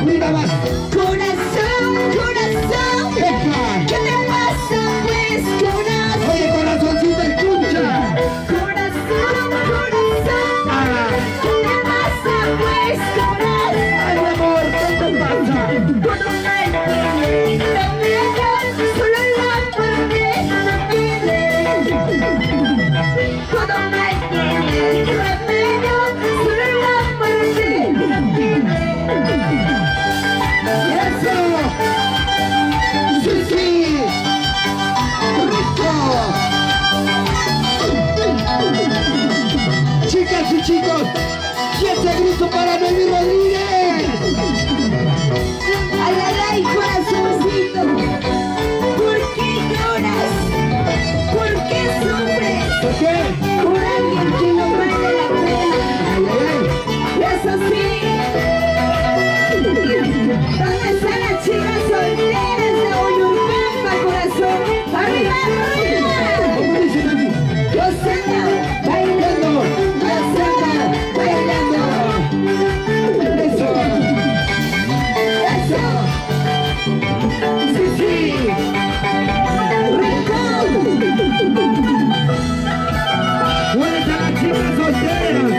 Mira más. Corazón, corazón, ¿qué te pasa pues, corazón? Oye, corazoncito, escucha. Corazón, corazón, ¿qué te pasa pues, corazón? Ay, amor, ¿qué te pasa? Cuando me miras, solo la muerte me pide. Cuando me miras, solo la muerte me pide. ¡Eso! ¡Sí, sí! ¡Rico! Chicas y chicos, fuerte grito para Noemí Rodríguez. Ay, ay, ay, corazoncito, ¿por qué lloras? ¿Por qué sufres? ¿Por qué? Por alguien que no vale la pena. Eso sí. ¿Dónde están las chicas solteras de Oyurbamba, corazón? ¡Arriba, arriba! Gozando, bailando, gozando, bailando. ¡Eso! Eso. Sí, sí. Rico. ¿Dónde están las chicas solteras?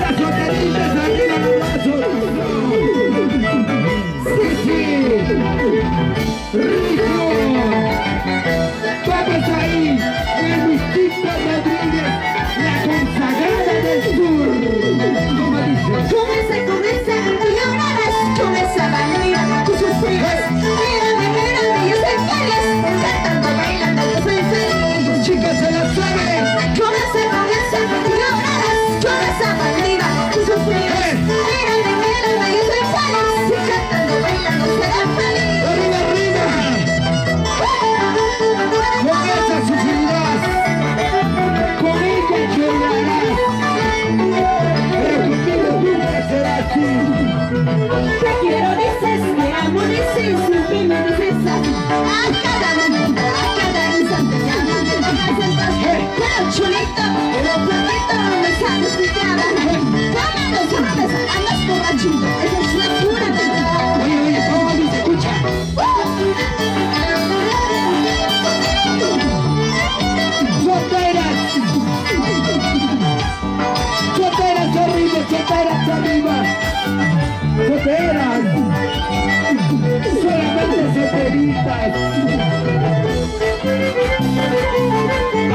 Las solteritas arriba los brazos. ¡Sí, sí! ¡Rico! ¡Vamos ahí! Agustina Rodríguez, la consagrada del sur. ¿Cómo dice? Comienza a llorarás con esa bandera, con sus frías. Mírame, yo soy feliz. Cantando, bailando, yo soy feliz. Chicas, se la saben. Comienza a llorarás con esa bandera, con sus frías. Mírame, yo soy feliz. Cantando, bailando, será feliz. ¡Arriba, arriba! Con esa sufrirás, con ella llorarás, pero conmigo nunca será así. Te quiero, dices, me amo, dices, siempre me dices a cada momento, a cada instante, ya no te vas pero chulito, pero bonito, me sabes mi cara. Tomando cerveza, andas borrachito, esa es la pura verdad. Oye, oye, ¿cómo dice? Escucha. ¡Solteras! ¡Solteras arriba, solteras arriba! ¡Solteras! ¡Solamente solteritas!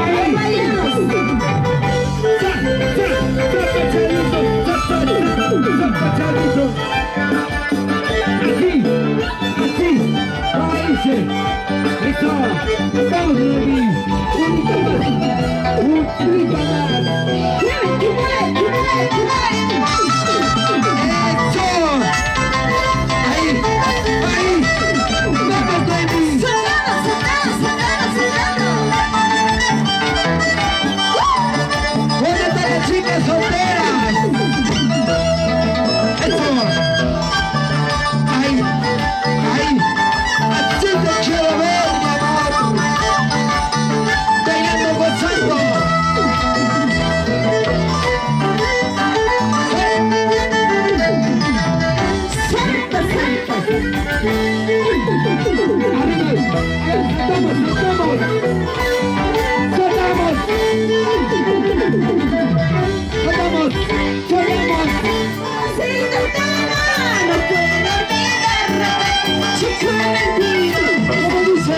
¡Ahí! ¡Zapacharito! ¡Así! ¡Así! ¡Como dice! ¡Eso! ¡Vamos, Noemí! ¡Unita más! ¡Unita más! ¡Eso! ¡Ahí! ¡Ahí! ¡Vamos, Noemí! ¿Dónde están las chicas solteras? ¡Eso! ¡Ahí! ¡Ahí! ¡Así te quiero ver, mi amor! ¡Bailando, gozando! ¡Como dice!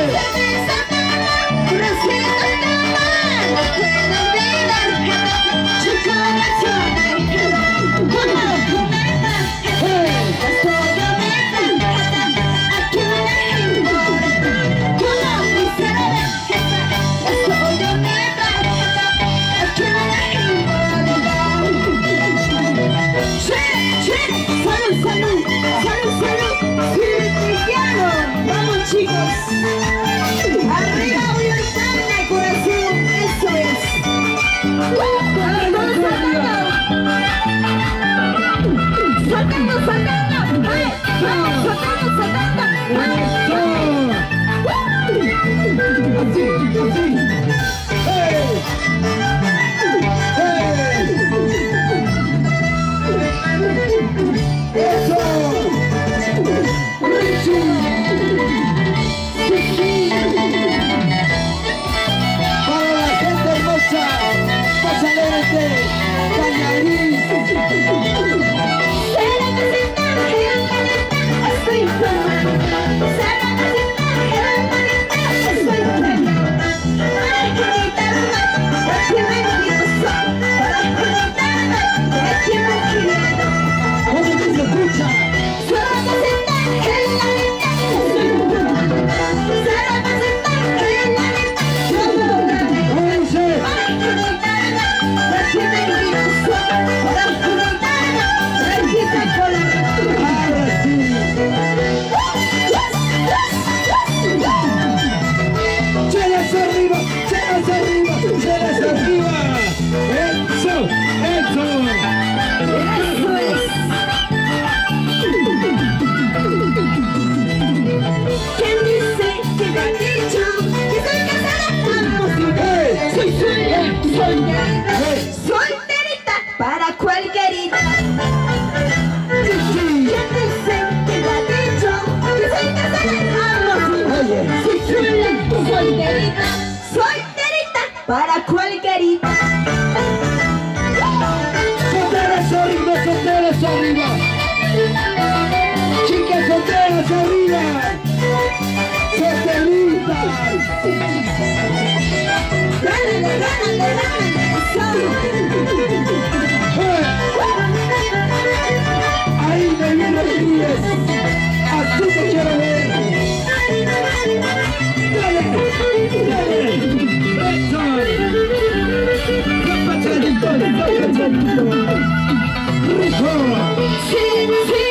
Solterita para cualquierita. ¿Quién dice que te ha dicho que soy casada? Soy chula, solterita, solterita para cualquierita. Solteras arriba, solteras arriba. Chicas solteras arriba. Solteritas. Gánale, gánale, gánale, Ahí me viene el pies. Así te quiero ver. Dale, dale. Eso. Zapachanito, zapachanito. Rico. sí, sí.